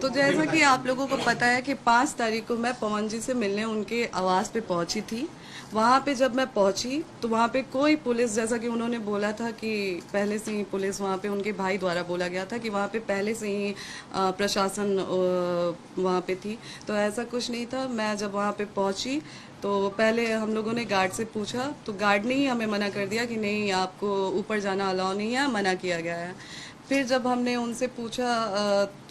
तो जैसा कि आप लोगों को पता है कि 5 तारीख को मैं पवन जी से मिलने उनके आवास पे पहुंची थी। वहाँ पे जब मैं पहुंची तो वहाँ पे कोई पुलिस, जैसा कि उन्होंने बोला था कि पहले से ही पुलिस वहाँ पे उनके भाई द्वारा बोला गया था कि वहाँ पे पहले से ही प्रशासन वहाँ पे थी, तो ऐसा कुछ नहीं था। मैं जब वहाँ पे पहुंची तो पहले हम लोगों ने गार्ड से पूछा, तो गार्ड ने ही हमें मना कर दिया कि नहीं, आपको ऊपर जाना अलाउ नहीं है, मना किया गया है। फिर जब हमने उनसे पूछा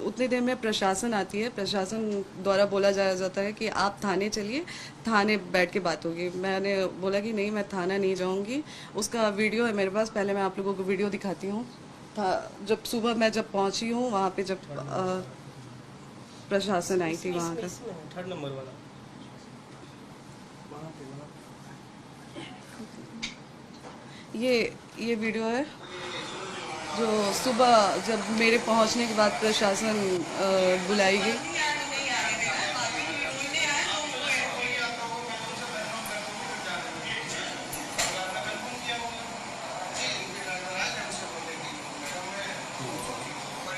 उतनी देर में प्रशासन आती है, प्रशासन द्वारा बोला जाता है कि आप थाने चलिए, थाने बैठ के बात होगी। मैंने बोला कि नहीं, मैं थाना नहीं जाऊंगी। उसका वीडियो है मेरे पास, पहले मैं आप लोगों को वीडियो दिखाती हूँ। जब सुबह मैं जब पहुंची हूँ वहाँ पे, जब प्रशासन आई थी वहाँ का, 3rd नंबर वाला ये वीडियो है जो सुबह जब मेरे पहुंचने के बाद प्रशासन बुलाई गई।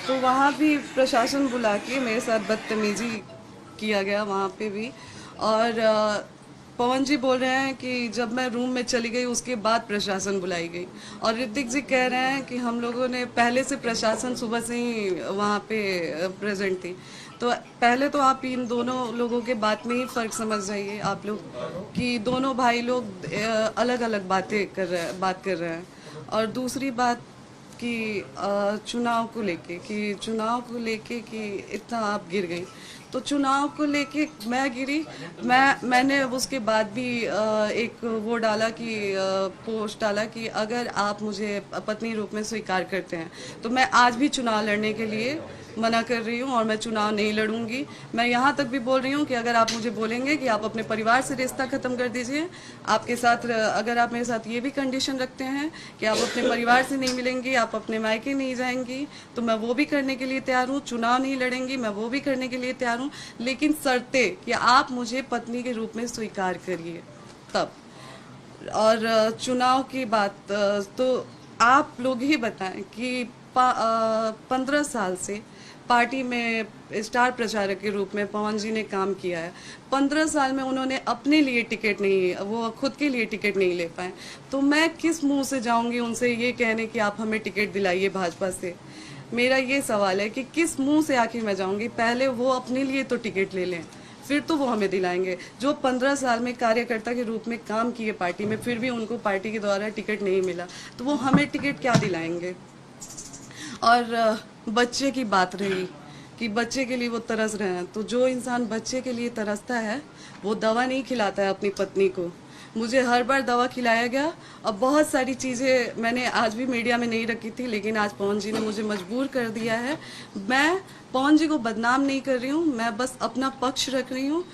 तो वहाँ भी प्रशासन बुला के मेरे साथ बदतमीजी किया गया वहाँ पे भी। और पवन जी बोल रहे हैं कि जब मैं रूम में चली गई उसके बाद प्रशासन बुलाई गई, और ऋतिक जी कह रहे हैं कि हम लोगों ने पहले से, प्रशासन सुबह से ही वहाँ पे प्रेजेंट थी। तो पहले तो आप इन दोनों लोगों के बात में ही फ़र्क समझ जाइए आप लोग कि दोनों भाई लोग अलग अलग बात कर रहे हैं। और दूसरी बात कि चुनाव को लेके कि इतना आप गिर गई, तो चुनाव को लेके मैं गिरी। मैंने उसके बाद भी एक वो डाला कि पोस्ट डाला कि अगर आप मुझे पत्नी रूप में स्वीकार करते हैं तो मैं आज भी चुनाव लड़ने के लिए मना कर रही हूँ और मैं चुनाव नहीं लड़ूंगी। मैं यहाँ तक भी बोल रही हूँ कि अगर आप मुझे बोलेंगे कि आप अपने परिवार से रिश्ता ख़त्म कर दीजिए, आपके साथ अगर आप मेरे साथ ये भी कंडीशन रखते हैं कि आप अपने परिवार से नहीं मिलेंगी, आप अपने मायके नहीं जाएंगी, तो मैं वो भी करने के लिए तैयार हूँ। चुनाव नहीं लड़ेंगी, मैं वो भी करने के लिए तैयार हूँ, लेकिन शर्तें कि आप मुझे पत्नी के रूप में स्वीकार करिए तब। और चुनाव की बात, तो आप लोग ही बताएं कि 15 साल से पार्टी में स्टार प्रचारक के रूप में पवन जी ने काम किया है। 15 साल में उन्होंने अपने लिए टिकट नहीं, वो खुद के लिए टिकट नहीं ले पाए, तो मैं किस मुंह से जाऊंगी उनसे ये कहने कि आप हमें टिकट दिलाइए भाजपा से। मेरा ये सवाल है कि किस मुंह से आखिर मैं जाऊंगी। पहले वो अपने लिए तो टिकट ले लें, फिर तो वो हमें दिलाएंगे। जो 15 साल में कार्यकर्ता के रूप में काम किए पार्टी में, फिर भी उनको पार्टी के द्वारा टिकट नहीं मिला, तो वो हमें टिकट क्या दिलाएंगे। और बच्चे की बात रही कि बच्चे के लिए वो तरस रहे हैं, तो जो इंसान बच्चे के लिए तरसता है वो दवा नहीं खिलाता है अपनी पत्नी को। मुझे हर बार दवा खिलाया गया, और बहुत सारी चीज़ें मैंने आज भी मीडिया में नहीं रखी थी, लेकिन आज पवन जी ने मुझे मजबूर कर दिया है। मैं पवन जी को बदनाम नहीं कर रही हूँ, मैं बस अपना पक्ष रख रही हूँ।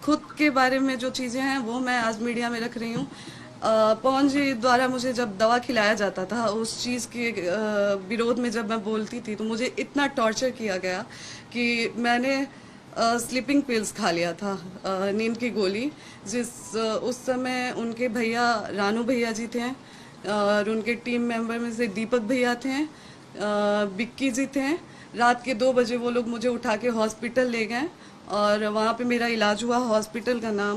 खुद के बारे में जो चीज़ें हैं वो मैं आज मीडिया में रख रही हूँ। पवन जी द्वारा मुझे जब दवा खिलाया जाता था, उस चीज़ के विरोध में जब मैं बोलती थी, तो मुझे इतना टॉर्चर किया गया कि मैंने स्लीपिंग पिल्स खा लिया था, नींद की गोली। उस समय उनके भैया रानू भैया जी थे, और उनके टीम मेंबर में से दीपक भैया थे, बिक्की जी थे। रात के 2 बजे वो लोग मुझे उठा के हॉस्पिटल ले गए, और वहाँ पे मेरा इलाज हुआ। हॉस्पिटल का नाम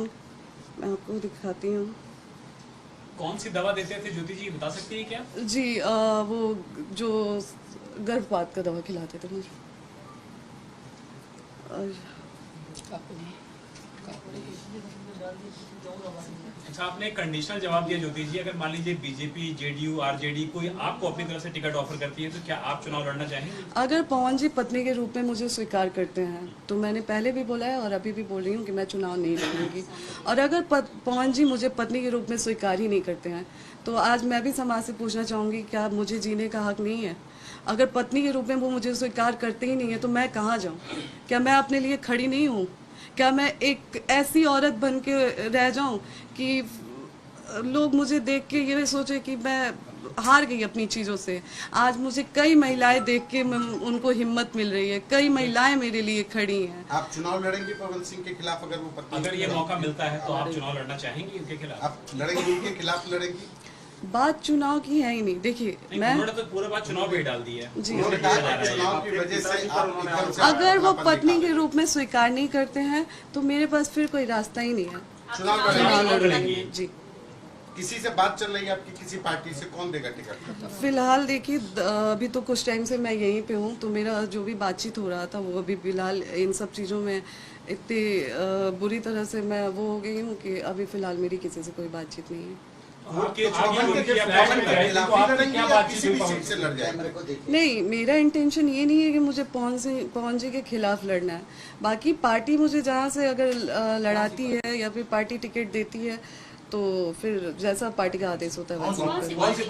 मैं आपको दिखाती हूँ। कौन सी दवा देते थे ज्योति जी, बता सकती है क्या? जी, वो जो गर्भपात का दवा खिलाते थे मुझे। अच्छा, आपने एक कंडीशनल जवाब दिया ज्योति जी, अगर मान लीजिए बीजेपी, जेडीयू, आरजेडी कोई आपको अपनी तरफ से टिकट ऑफर करती है तो क्या आप चुनाव लड़ना चाहेंगे? अगर पवन जी पत्नी के रूप में मुझे स्वीकार करते हैं तो मैंने पहले भी बोला है और अभी भी बोल रही हूँ कि मैं चुनाव नहीं लड़ूंगी। और अगर पवन जी मुझे पत्नी के रूप में स्वीकार ही नहीं करते हैं तो आज मैं भी समाज से पूछना चाहूँगी, क्या मुझे जीने का हक नहीं है? अगर पत्नी के रूप में वो मुझे स्वीकार करते ही नहीं है तो मैं कहाँ जाऊँ? क्या मैं अपने लिए खड़ी नहीं हूँ? क्या मैं एक ऐसी औरत बन के रह जाऊं कि लोग मुझे देख के ये सोचे कि मैं हार गई अपनी चीज़ों से? आज मुझे कई महिलाएं देख के उनको हिम्मत मिल रही है, कई महिलाएं मेरे लिए खड़ी हैं। आप चुनाव लड़ेंगे पवन सिंह के खिलाफ? अगर वो अगर ये मौका मिलता है तो आप चुनाव लड़ना चाहेंगी उनके खिलाफ? आप लड़ेंगे, उनके खिलाफ लड़ेंगी? बात चुनाव की है ही नहीं। देखिए मैं उन्होंने तो पूरा बात चुनाव पे ही डाल दी है। जी, उन्होंने कहा कि चुनाव की वजह से आप एकदम से अगर वो अपनापन पत्नी दिखा के रूप में स्वीकार नहीं करते हैं तो मेरे पास फिर कोई रास्ता ही नहीं है। चुनाव चुनाव लड़ेंगे। लड़ेंगे जी। किसी से बात चल रही है आपकी, किसी पार्टी से, कौन देगा टिकट? फिलहाल देखिए अभी तो कुछ टाइम से मैं यहीं पे हूँ, तो मेरा जो भी बातचीत हो रहा था वो अभी फिलहाल इन सब चीज़ों में इतनी बुरी तरह से मैं वो हो गई हूँ कि अभी फिलहाल मेरी किसी से कोई बातचीत नहीं है। आपके पवन के खिलाफ लड़ेंगे या किसी भी सीट से लड़ जाएंगे? नहीं, मेरा इंटेंशन ये नहीं है कि मुझे पवन जी के खिलाफ लड़ना है। बाकी पार्टी मुझे जहाँ से अगर लड़ाती है या फिर पार्टी टिकट देती है तो फिर जैसा पार्टी का आदेश होता है वैसे ही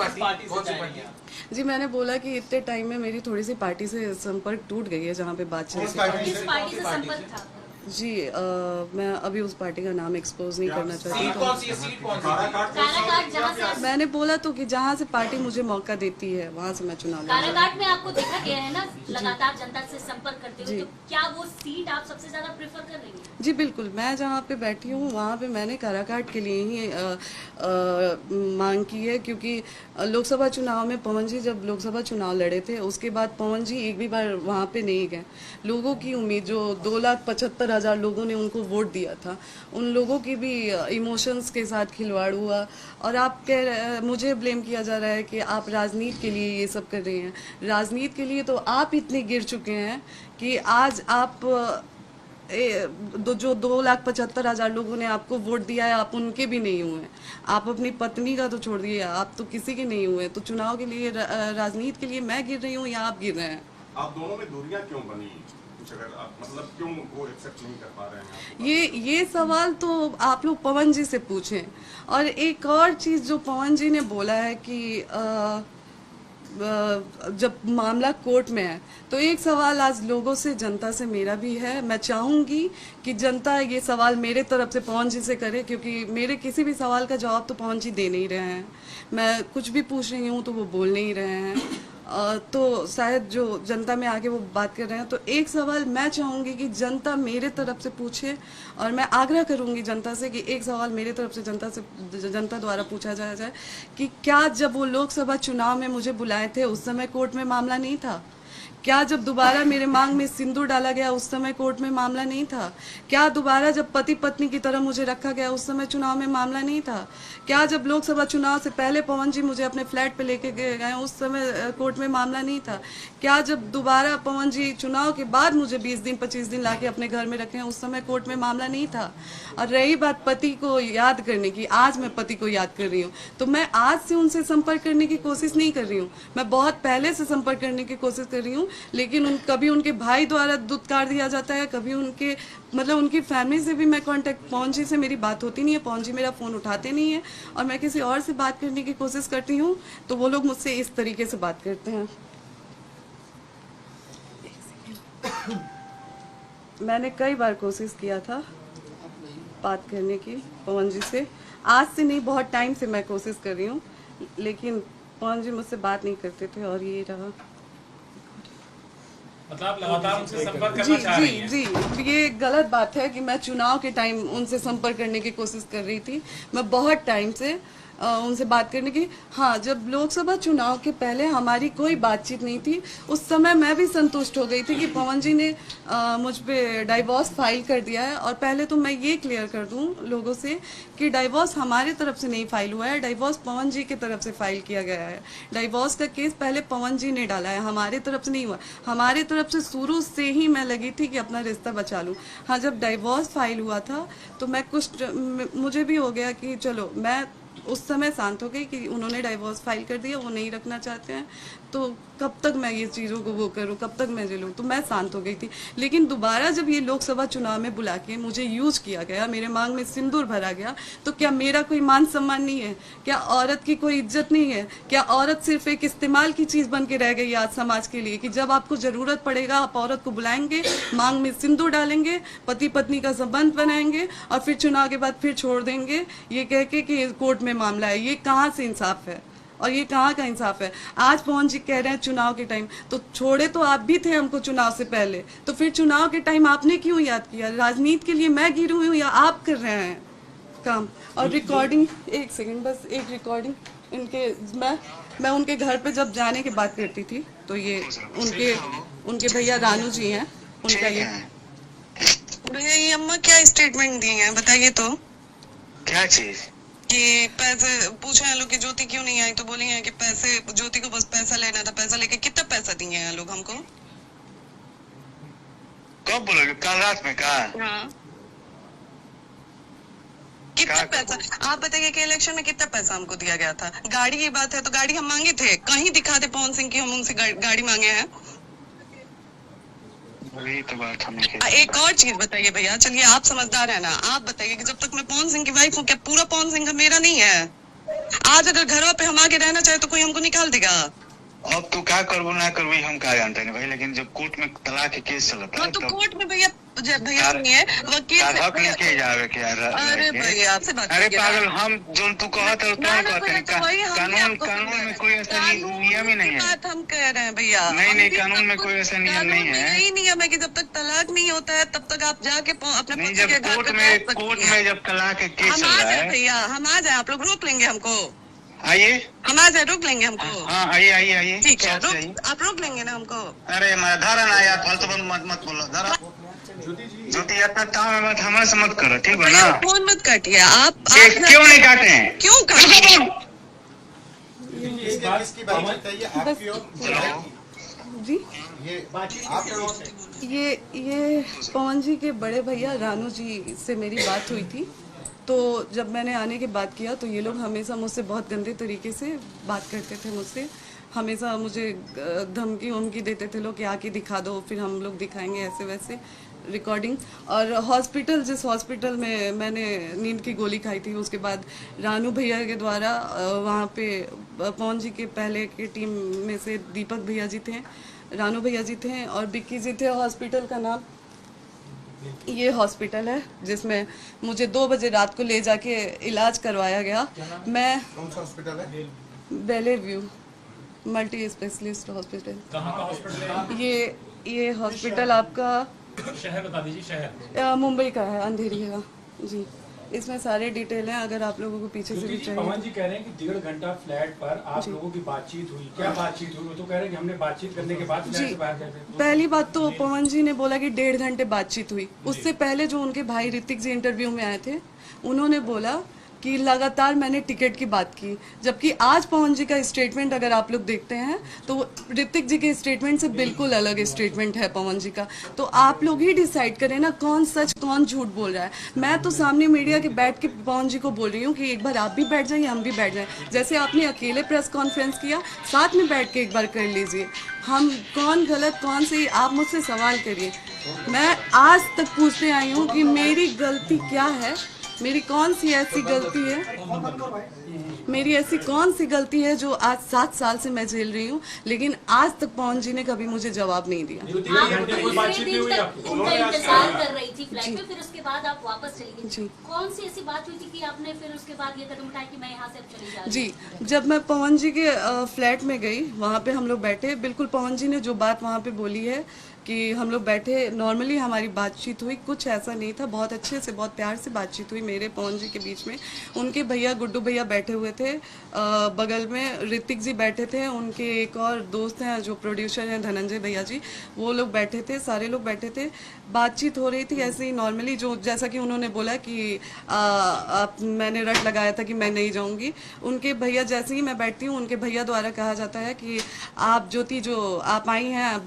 करेंगे। जी मैंने बोला कि इतने टाइम में मेरी थोड़ी सी पार्टी से संपर्क टूट गई है जहाँ पे बात चल किस रही पार्टी किस से? पार्टी से संपर्क था? जी मैं अभी उस पार्टी का नाम एक्सपोज नहीं करना चाहती हूँ। काराकाट जहाँ से आप मैंने बोला तो कि जहाँ से पार्टी मुझे मौका देती है वहाँ से मैं चुनाव लड़ूंगी। काराकाट में आपको देखा गया है ना लगातार जनता से संपर्क करते हुए, तो क्या वो सीट आप सबसे ज्यादा प्रेफर कर रही हैं? जी बिल्कुल, मैं जहाँ पे बैठी हूँ वहाँ पे मैंने काराकाट के लिए ही मांग की है, क्योंकि लोकसभा चुनाव में पवन जी जब लोकसभा चुनाव लड़े थे उसके बाद पवन जी एक भी बार वहाँ पे नहीं गए। लोगों की उम्मीद, जो 2,75,000 लोगों ने उनको वोट दिया था, उन लोगों की भी इमोशंस के साथ खिलवाड़ हुआ। और आप मुझे ब्लेम किया जा रहा है कि आप राजनीति के लिए ये सब कर रही हैं। राजनीति के लिए तो आप इतने गिर चुके हैं कि आज आप जो 2,75,000 लोगों ने आपको वोट दिया है आप उनके भी नहीं हुए। आप अपनी पत्नी का तो छोड़ दिए, आप तो किसी के नहीं हुए। तो चुनाव के लिए राजनीति के लिए मैं गिर रही हूँ या आप गिर रहे हैं? आप दोनों में दूरियां क्यों बनी? कुछ अगर आप मतलब क्यों वो एक्सेप्ट नहीं कर पा रहे हैं? ये सवाल तो आप लोग पवन जी से पूछें। और एक और चीज़ जो पवन जी ने बोला है कि जब मामला कोर्ट में है, तो एक सवाल आज लोगों से, जनता से मेरा भी है। मैं चाहूँगी कि जनता ये सवाल मेरे तरफ से पवन जी से करे, क्योंकि मेरे किसी भी सवाल का जवाब तो पवन जी दे नहीं रहे हैं। मैं कुछ भी पूछ रही हूँ तो वो बोल नहीं रहे हैं। तो शायद जो जनता में आके वो बात कर रहे हैं, तो एक सवाल मैं चाहूँगी कि जनता मेरे तरफ से पूछे। और मैं आग्रह करूँगी जनता से कि एक सवाल मेरे तरफ से जनता द्वारा पूछा जाए कि क्या जब वो लोकसभा चुनाव में मुझे बुलाए थे उस समय कोर्ट में मामला नहीं था? क्या जब दोबारा मेरे मांग में सिंदूर डाला गया उस समय कोर्ट में मामला नहीं था? क्या दोबारा जब पति पत्नी की तरह मुझे रखा गया उस समय चुनाव में मामला नहीं था? क्या जब लोकसभा चुनाव से पहले पवन जी मुझे अपने फ्लैट पे लेके गए उस समय कोर्ट में मामला नहीं था? क्या जब दोबारा पवन जी चुनाव के बाद मुझे 20 दिन 25 दिन लाके अपने घर में रखे हैं उस समय कोर्ट में मामला नहीं था? और रही बात पति को याद करने की, आज मैं पति को याद कर रही हूँ, तो मैं आज से उनसे संपर्क करने की कोशिश नहीं कर रही हूँ। मैं बहुत पहले से संपर्क करने की कोशिश कर रही हूँ, लेकिन कभी उनके भाई द्वारा दुत्कार दिया जाता है, कभी उनके उनकी फैमिली से भी मैं कांटेक्ट, पवन जी से मेरी बात होती नहीं है, पवन जी मेरा फ़ोन उठाते नहीं है। और मैं किसी और से बात करने की कोशिश करती हूँ तो वो लोग मुझसे इस तरीके से बात करते हैं। मैंने कई बार कोशिश किया था बात करने की पवन जी से, आज से नहीं बहुत टाइम से मैं कोशिश कर रही हूँ, लेकिन पवन जी मुझसे बात नहीं करते थे। और ये रहा, मतलब आप लगातार उनसे संपर्क जी करना चाह रही हैं? जी, ये गलत बात है कि मैं चुनाव के टाइम उनसे संपर्क करने की कोशिश कर रही थी। मैं बहुत टाइम से उनसे बात करने की, हाँ, जब लोकसभा चुनाव के पहले हमारी कोई बातचीत नहीं थी, उस समय मैं भी संतुष्ट हो गई थी कि पवन जी ने मुझ पे डाइवोर्स फाइल कर दिया है। और पहले तो मैं ये क्लियर कर दूं लोगों से कि डाइवोर्स हमारे तरफ से नहीं फाइल हुआ है, डाइवोर्स पवन जी की तरफ से फाइल किया गया है। डाइवोर्स का केस पहले पवन जी ने डाला है, हमारे तरफ से नहीं हुआ। हमारे तरफ से शुरू से ही मैं लगी थी कि अपना रिश्ता बचा लूँ। हाँ, जब डाइवोर्स फाइल हुआ था तो मुझे भी हो गया कि चलो, मैं उस समय शांत हो गई कि उन्होंने डाइवोर्स फाइल कर दिया, वो नहीं रखना चाहते हैं, तो कब तक मैं ये चीज़ों को वो करूँ, कब तक मैं झेलूँ, तो मैं शांत हो गई थी। लेकिन दोबारा जब ये लोकसभा चुनाव में बुला के मुझे यूज किया गया, मेरे मांग में सिंदूर भरा गया, तो क्या मेरा कोई मान सम्मान नहीं है? क्या औरत की कोई इज्जत नहीं है? क्या औरत सिर्फ एक इस्तेमाल की चीज़ बन के रह गई आज समाज के लिए, कि जब आपको ज़रूरत पड़ेगा आप औरत को बुलाएंगे, मांग में सिंदूर डालेंगे, पति पत्नी का संबंध बनाएंगे और फिर चुनाव के बाद फिर छोड़ देंगे ये कह के कि कोर्ट में मामला है? ये कहाँ से इंसाफ है और ये कहाँ का इंसाफ है? आज पवन जी कह रहे हैं चुनाव के टाइम, तो छोड़े तो आप भी थे हमको चुनाव से पहले, तो फिर चुनाव के टाइम आपने क्यों याद किया? राजनीति के लिए मैं गिरी हुई हूँ या आप कर रहे हैं काम? और रिकॉर्डिंग, एक सेकंड बस, एक रिकॉर्डिंग इनके मैं उनके घर पे जब जाने की बात करती थी तो ये उनके भैया रानू जी हैं, उनका ये भैया ये अम्मा क्या स्टेटमेंट दी है बताइए तो। क्या चीज? कि पैसे पूछे हैं लोग कि ज्योति क्यों नहीं आई, तो बोली हैं कि पैसे, ज्योति को बस पैसा लेना था, पैसा लेके कितना पैसा दिए हैं लोग हमको। कब बोलोगे? कल रात में कहा? हाँ कितना पैसा आप बताइए कि इलेक्शन में कितना पैसा हमको दिया गया था। गाड़ी की बात है तो गाड़ी हम मांगे थे, कहीं दिखा दे पवन सिंह की हम उनसे गाड़ी मांगे हैं। वही तो बात हम एक और चीज बताइए भैया, चलिए आप समझदार है ना, आप बताइए कि जब तक मैं पवन सिंह की वाइफ हूँ क्या पूरा पवन सिंह का मेरा नहीं है? आज अगर घरों पे हम आके रहना चाहे तो कोई हमको निकाल देगा। अब तू क्या करबो ना करबो हम क्या जानते हैं भाई, लेकिन जब कोर्ट में तलाक के केस चलता है तो कोर्ट में भैया सुनिए वकील हक लेके जावे के यार। अरे भैया आपसे बात अरे पागल, हम जो तू कहत है कानून में कोई ऐसा नियम ही नहीं है। बात हम कह रहे हैं भैया, नहीं कानून में कोई ऐसा नियम नहीं है। यही नियम है कि जब तक तलाक नहीं होता है तब तक आप जाके अपने नहीं, जब कोर्ट में जब तलाक के केस चल रहा है भैया हम आ जाए, आप लोग रोक लेंगे हमको। आइए, हम आ जाए, रोक लेंगे हमको। हाँ आइए ठीक है, आप रोक लेंगे ना हमको। अरे मैं धारा ना यार, फालतू मत बोलो। धारा ज्योति इतना काम मत हमारे से मत करो, ठीक है ना? फोन मत काटिए आप क्यों नहीं काटे हैं? क्यों काटे? किसकी बात बताइए आपकी और जी ये ये पवन जी के बड़े भैया रानू जी से मेरी बात हुई थी, तो जब मैंने आने की बात किया तो ये लोग हमेशा मुझसे बहुत गंदे तरीके से बात करते थे मुझसे, हमेशा मुझे धमकी वमकी देते थे लोग कि आके दिखा दो, फिर हम लोग दिखाएंगे ऐसे वैसे रिकॉर्डिंग। और हॉस्पिटल, जिस हॉस्पिटल में मैंने नींद की गोली खाई थी, उसके बाद रानू भैया के द्वारा वहाँ पे पवन जी के पहले के टीम में से दीपक भैया जी थे, रानू भैया जी थे और बिक्की जी थे। हॉस्पिटल का नाम ये हॉस्पिटल है जिसमें मुझे 2 बजे रात को ले जाके इलाज करवाया गया। मैं कौन सा हॉस्पिटल है? बेले व्यू मल्टी स्पेशलिस्ट हॉस्पिटल। कहाँ का हॉस्पिटल है? ये हॉस्पिटल आपका शहर बता दीजिए। शहर मुंबई का है, अंधेरी है जी। इसमें सारे डिटेल हैं, अगर आप लोगों को पीछे से भी चाहिए। पवन जी कह रहे हैं कि 1.5 घंटा फ्लैट पर आप लोगों की बातचीत हुई, क्या बातचीत हुई? वो तो कह रहे हैं कि हमने बातचीत करने के बाद फ्लैट से बाहर गए थे। पहली बात तो पवन जी ने बोला कि 1.5 घंटे बातचीत हुई। उससे पहले जो उनके भाई ऋतिक जी इंटरव्यू में आए थे, उन्होंने बोला कि लगातार मैंने टिकट की बात की, जबकि आज पवन जी का स्टेटमेंट अगर आप लोग देखते हैं तो ऋतिक जी के स्टेटमेंट से बिल्कुल अलग स्टेटमेंट है पवन जी का। तो आप लोग ही डिसाइड करें ना कौन सच कौन झूठ बोल रहा है। मैं तो सामने मीडिया के बैठ के पवन जी को बोल रही हूँ कि एक बार आप भी बैठ जाइए, हम भी बैठ जाएं, जैसे आपने अकेले प्रेस कॉन्फ्रेंस किया, साथ में बैठ के एक बार कर लीजिए। हम कौन गलत कौन सही, आप मुझसे सवाल करिए। मैं आज तक पूछते आई हूँ कि मेरी गलती क्या है, मेरी कौन सी ऐसी गलती है, मेरी ऐसी कौन सी गलती है जो आज 7 साल से मैं झेल रही हूँ, लेकिन आज तक पवन जी ने कभी मुझे जवाब नहीं दिया। आप दूसरे दिन तक उनका इंतजार कर रही थी फ्लैट में, फिर उसके बाद आप वापस चली गई। कौन सी ऐसी बात हुई थी कि आपने फिर उसके बाद ये कदम उठाया कि मैं यहाँ से अब चली जा रही हूँ? जी, जब मैं पवन जी के फ्लैट में गई, वहाँ पे हम लोग बैठे, बिल्कुल पवन जी ने जो बात वहाँ पे बोली है कि हम लोग बैठे, नॉर्मली हमारी बातचीत हुई, कुछ ऐसा नहीं था, बहुत अच्छे से बहुत प्यार से बातचीत हुई मेरे पवन जी के बीच में। उनके भैया गुड्डू भैया बैठे हुए थे, बगल में ऋतिक जी बैठे थे, उनके एक और दोस्त हैं जो प्रोड्यूसर हैं धनंजय भैया जी, वो लोग बैठे थे, सारे लोग बैठे थे, बातचीत हो रही थी ऐसे ही नॉर्मली, जो जैसा कि उन्होंने बोला कि मैंने रट लगाया था कि मैं नहीं जाऊँगी। उनके भैया, जैसे ही मैं बैठती हूँ, उनके भैया द्वारा कहा जाता है कि आप ज्योति जो आप आई हैं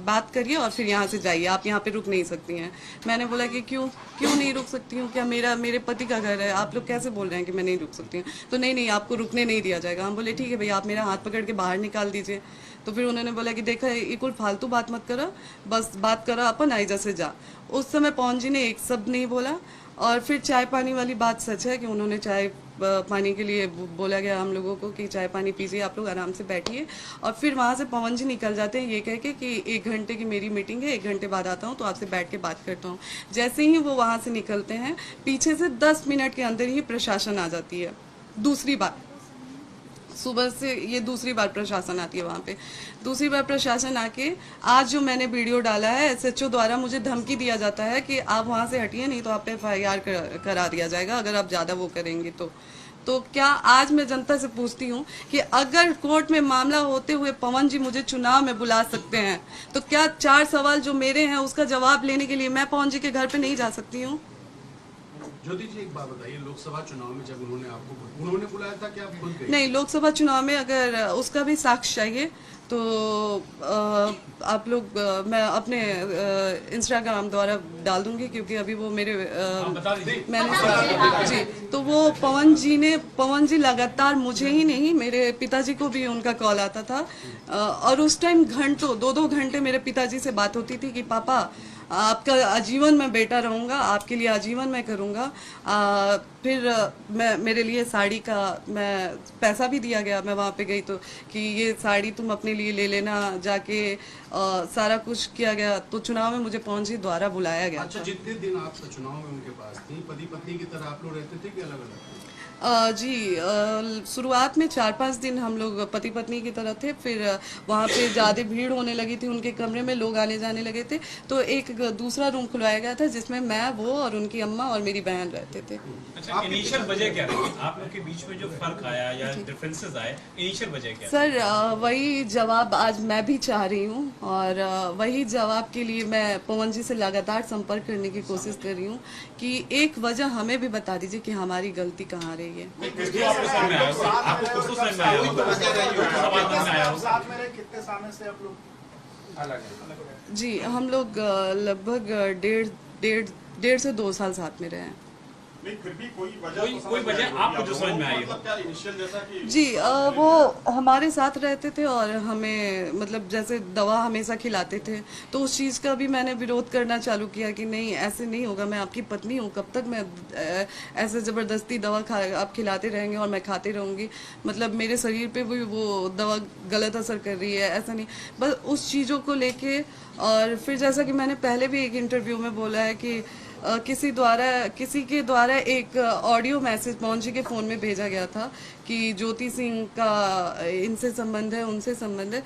बात करिए और फिर यहाँ से जाइए, आप यहाँ पे रुक नहीं सकती हैं। मैंने बोला कि क्यों नहीं रुक सकती हूँ, क्या मेरे पति का घर है, आप लोग कैसे बोल रहे हैं कि मैं नहीं रुक सकती हूँ? तो नहीं आपको रुकने नहीं दिया जाएगा। हम बोले ठीक है भैया, आप मेरा हाथ पकड़ के बाहर निकाल दीजिए। तो फिर उन्होंने बोला कि देखा ये कोई फालतू बात मत करो, बस बात करो अपन, आइजा से जा। उस समय पवन जी ने एक शब्द नहीं बोला। और फिर चाय पानी वाली बात सच है कि उन्होंने चाय पानी के लिए बोला गया हम लोगों को कि चाय पानी पीजिए, आप लोग आराम से बैठिए। और फिर वहाँ से पवन जी निकल जाते हैं ये कह के कि 1 घंटे की मेरी मीटिंग है, 1 घंटे बाद आता हूँ तो आपसे बैठ के बात करता हूँ। जैसे ही वो वहाँ से निकलते हैं, पीछे से 10 मिनट के अंदर ही प्रशासन आ जाती है। दूसरी बार सुबह से ये दूसरी बार प्रशासन आती है वहाँ पे। दूसरी बार प्रशासन आके आज जो मैंने वीडियो डाला है, SHO द्वारा मुझे धमकी दिया जाता है कि आप वहाँ से हटिए, नहीं तो आप पे FIR करा दिया जाएगा अगर आप ज़्यादा वो करेंगे तो क्या आज मैं जनता से पूछती हूँ कि अगर कोर्ट में मामला होते हुए पवन जी मुझे चुनाव में बुला सकते हैं, तो क्या 4 सवाल जो मेरे हैं उसका जवाब लेने के लिए मैं पवन जी के घर पे नहीं जा सकती हूँ? ज्योति जी एक बात बताइए, लोकसभा चुनाव में जब उन्होंने बुलाया था कि आप खुद गए? नहीं, लोकसभा चुनाव में अगर उसका भी साक्ष्य चाहिए तो आप लोग मैं अपने इंस्टाग्राम द्वारा डाल दूंगी, क्योंकि अभी वो मेरे मैंने जी, तो वो पवन जी लगातार मुझे ही नहीं, मेरे पिताजी को भी उनका कॉल आता था, और उस टाइम घंटों 2-2 घंटे मेरे पिताजी से बात होती थी कि पापा आपका आजीवन मैं बेटा रहूँगा, आपके लिए आजीवन मैं करूँगा। फिर मेरे लिए साड़ी का मैं पैसा भी दिया गया, मैं वहाँ पे गई तो कि ये साड़ी तुम अपने लिए ले लेना जाके, सारा कुछ किया गया। तो चुनाव में मुझे पवन जी द्वारा बुलाया गया। अच्छा, जितने दिन आप चुनाव में उनके पास थी, पति पत्नी की तरह आप लोग रहते थे कि अलग अलग? जी, शुरुआत में 4-5 दिन हम लोग पति पत्नी की तरह थे, फिर वहाँ पे ज़्यादा भीड़ होने लगी थी, उनके कमरे में लोग आने जाने लगे थे, तो एक दूसरा रूम खुलवाया गया था जिसमें मैं, वो और उनकी अम्मा और मेरी बहन रहते थे। अच्छा, इनिशियल वजह क्या रही आप लोग के बीच में जो फर्क आया या डिफरेंसेस आए, इनिशियल वजह क्या? सर, वही जवाब आज मैं भी चाह रही हूँ, और वही जवाब के लिए मैं पवन जी से लगातार संपर्क करने की कोशिश कर रही हूँ कि एक वजह हमें भी बता दीजिए कि हमारी गलती कहाँ रही है। कितने समय से आप लोग अलग? जी, हम लोग लगभग 1.5 से 2 साल साथ में रहे हैं। नहीं, फिर भी कोई वजह आपको जो समझ में आई हो? क्या इनिशियल जैसा कि जी, वो हमारे साथ रहते थे और हमें मतलब जैसे दवा हमेशा खिलाते थे, तो उस चीज़ का भी मैंने विरोध करना चालू किया कि नहीं, ऐसे नहीं होगा, मैं आपकी पत्नी हूँ, कब तक मैं ऐसे ज़बरदस्ती दवा आप खिलाते रहेंगे और मैं खाती रहूँगी, मतलब मेरे शरीर पे भी वो दवा गलत असर कर रही है, ऐसा नहीं, बस उस चीज़ों को लेके। और फिर जैसा कि मैंने पहले भी एक इंटरव्यू में बोला है कि किसी के द्वारा एक ऑडियो मैसेज पवन जी के फ़ोन में भेजा गया था कि ज्योति सिंह का इनसे संबंध है, उनसे संबंध है,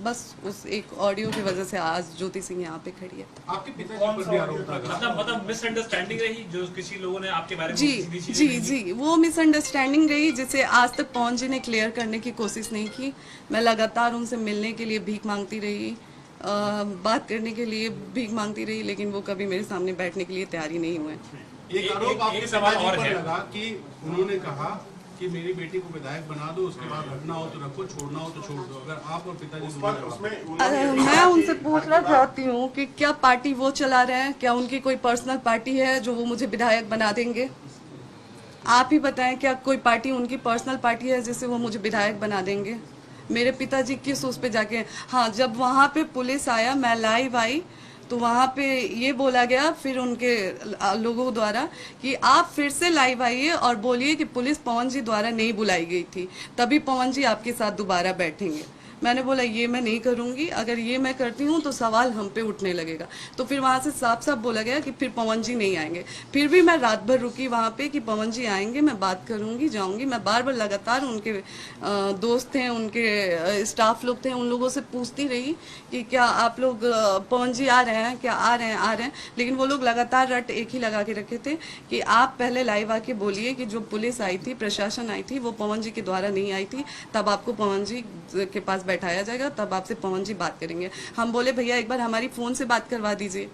बस उस एक ऑडियो की वजह से आज ज्योति सिंह यहाँ पे खड़ी है। आपके पिताजी पर भी आरोप था, मतलब मिसअंडरस्टैंडिंग रही जो किसी लोगों ने आपके बारे में जी, वो मिसअंडरस्टैंडिंग रही जिसे आज तक पवन जी ने क्लियर करने की कोशिश नहीं की। मैं लगातार उनसे मिलने के लिए भीख मांगती रही, बात करने के लिए भीख मांगती रही, लेकिन वो कभी मेरे सामने बैठने के लिए तैयार ही नहीं हुए। एक आरोप आपके पिताजी पर लगा कि उन्होंने कहा कि मेरी बेटी को विधायक बना दो, उसके बाद रखना हो तो रखो, छोड़ना हो तो छोड़ दो। अगर आप और पिताजी मैं उनसे पूछना चाहती हूँ कि क्या पार्टी वो चला रहे हैं, क्या उनकी कोई पर्सनल पार्टी है जो वो मुझे विधायक बना देंगे? आप ही बताएं, क्या कोई पार्टी उनकी पर्सनल पार्टी है जिससे वो मुझे विधायक बना देंगे? मेरे पिताजी किस उस पे जाके, हाँ, जब वहाँ पे पुलिस आया, मैं लाइव आई, तो वहाँ पे ये बोला गया फिर उनके लोगों द्वारा कि आप फिर से लाइव आइए और बोलिए कि पुलिस पवन जी द्वारा नहीं बुलाई गई थी, तभी पवन जी आपके साथ दोबारा बैठेंगे। मैंने बोला ये मैं नहीं करूँगी, अगर ये मैं करती हूँ तो सवाल हम पे उठने लगेगा। तो फिर वहाँ से साफ साफ बोला गया कि फिर पवन जी नहीं आएंगे। फिर भी मैं रात भर रुकी वहाँ पे कि पवन जी आएंगे, मैं बात करूँगी, जाऊँगी। मैं बार बार लगातार उनके दोस्त थे, उनके स्टाफ लोग थे, उन लोगों से पूछती रही कि क्या आप लोग पवन जी आ रहे हैं, क्या आ रहे हैं, लेकिन वो लोग लगातार रट एक ही लगा के रखे थे कि आप पहले लाइव आके बोलिए कि जो पुलिस आई थी, प्रशासन आई थी, वो पवन जी के द्वारा नहीं आई थी, तब आपको पवन जी के पास बैठाया जाएगा, तब आपसे पवन जी बात करेंगे। हम बोले भैया एक बार हमारी फ़ोन से बात करवा दीजिए,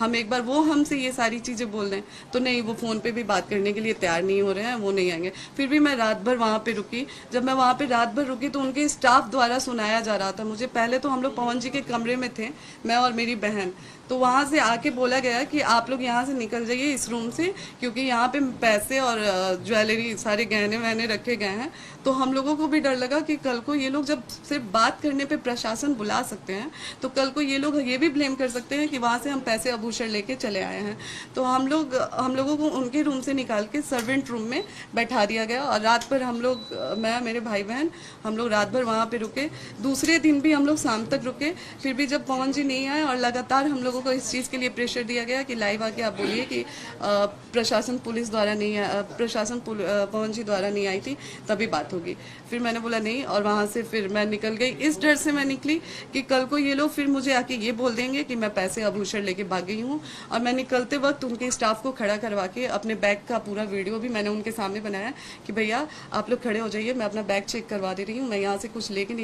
हम एक बार वो हमसे ये सारी चीज़ें बोल रहे हैं, तो नहीं, वो फ़ोन पे भी बात करने के लिए तैयार नहीं हो रहे हैं, वो नहीं आएंगे। फिर भी मैं रात भर वहाँ पे रुकी। जब मैं वहाँ पे रात भर रुकी तो उनके स्टाफ द्वारा सुनाया जा रहा था मुझे। पहले तो हम लोग पवन जी के कमरे में थे, मैं और मेरी बहन, तो वहाँ से आके बोला गया कि आप लोग यहाँ से निकल जाइए इस रूम से, क्योंकि यहाँ पे पैसे और ज्वेलरी, सारे गहने वहने रखे गए हैं। तो हम लोगों को भी डर लगा कि कल को ये लोग जब सिर्फ बात करने पे प्रशासन बुला सकते हैं, तो कल को ये लोग ये भी ब्लेम कर सकते हैं कि वहाँ से हम पैसे आभूषण लेके चले आए हैं। तो हम लोगों को उनके रूम से निकाल के सर्वेंट रूम में बैठा दिया गया, और रात भर हम लोग, मैं, मेरे भाई बहन, हम लोग रात भर वहाँ पे रुके। दूसरे दिन भी हम लोग शाम तक रुके, फिर भी जब पवन जी नहीं आए और लगातार हम लोग लोगों को इस चीज़ के लिए प्रेशर दिया गया कि लाइव आके आप बोलिए कि प्रशासन पुलिस द्वारा नहीं प्रशासन पवन जी द्वारा नहीं आई थी, तभी बात होगी। फिर मैंने बोला नहीं, और वहाँ से फिर मैं निकल गई। इस डर से मैं निकली कि कल को ये लोग फिर मुझे आके ये बोल देंगे कि मैं पैसे आभूषण लेके भाग गई हूँ। और मैं निकलते वक्त उनके स्टाफ को खड़ा करवा के अपने बैग का पूरा वीडियो भी मैंने उनके सामने बनाया कि भैया आप लोग खड़े हो जाइए, मैं अपना बैग चेक करवा दे रही हूँ, मैं यहाँ से कुछ लेके नहीं